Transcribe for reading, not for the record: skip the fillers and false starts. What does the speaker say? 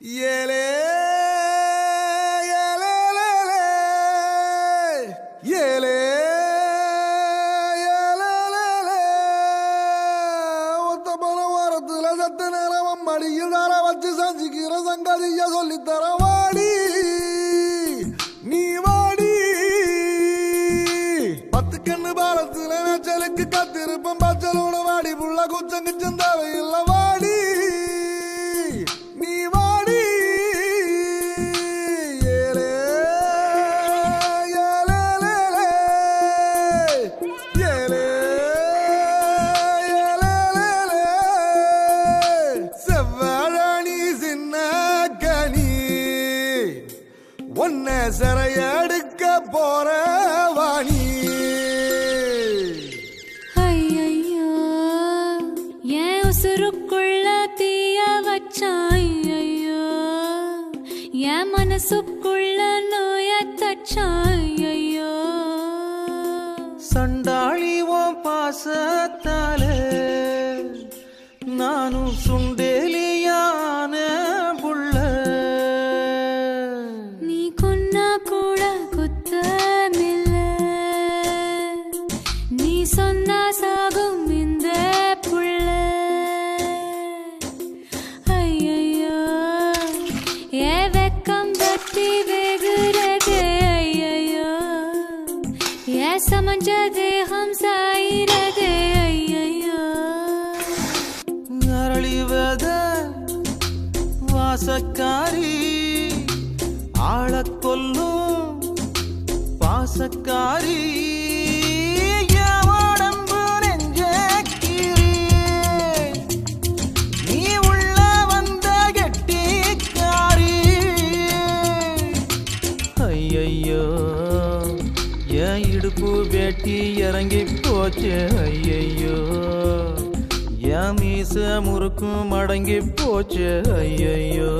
ஏலே ஏலே ஏலே ஏலே ஒத்த பல வாரத்துல சத்த நேரம் மடியில் தர வச்சு செஞ்சுக்கிற சங்கதிய சொல்லித்தர வாடி நீ வாடி பத்து கண்ணு பாலத்துல மேச்சலுக்கு கத்திருப்பம் பச்சலோட வாடி புள்ள குச்சங்கு சந்தாவை இல்ல வாடி நீ வாடி ஏலே ஏலே ஏலே ஏலே செவ்வாழி சின்ன கனி ஒன்ன சிறையடுக்க போற வாணி ஐயையோ என் உசுருக்குள்ள தீய வச்சான் ஐயையோ என் மனசுக்குள்ள நோய தச்சான் ஐயையோ சண்டாளி ஓ பாசத்தால நானும் சுண்டேலியான புள்ள நீ கொன்னா கூட குத்தமில்ல நீ சொன்னா சாகும் இந்த புள்ள ஐயையோ ஏ வெக்கம் பத்தி வெகுறதே ஐயையோ ஏ சமஞ்ச தேகம் சாயிரதே ஐயையோ அரளிவத வாசக்காரி ஆளக் கொல்லும் பாசக்காரி என் உடம்பு நெஞ்சக்கிரி. நீ உள்ள வந்த கெட்டிக்காரி ஐயையோ என் இடுப்பு வேட்டி இறங்கி போச்சு ஐயையோ என் மீச முறுக்கும் அடங்கி போச்சு ஐயையோ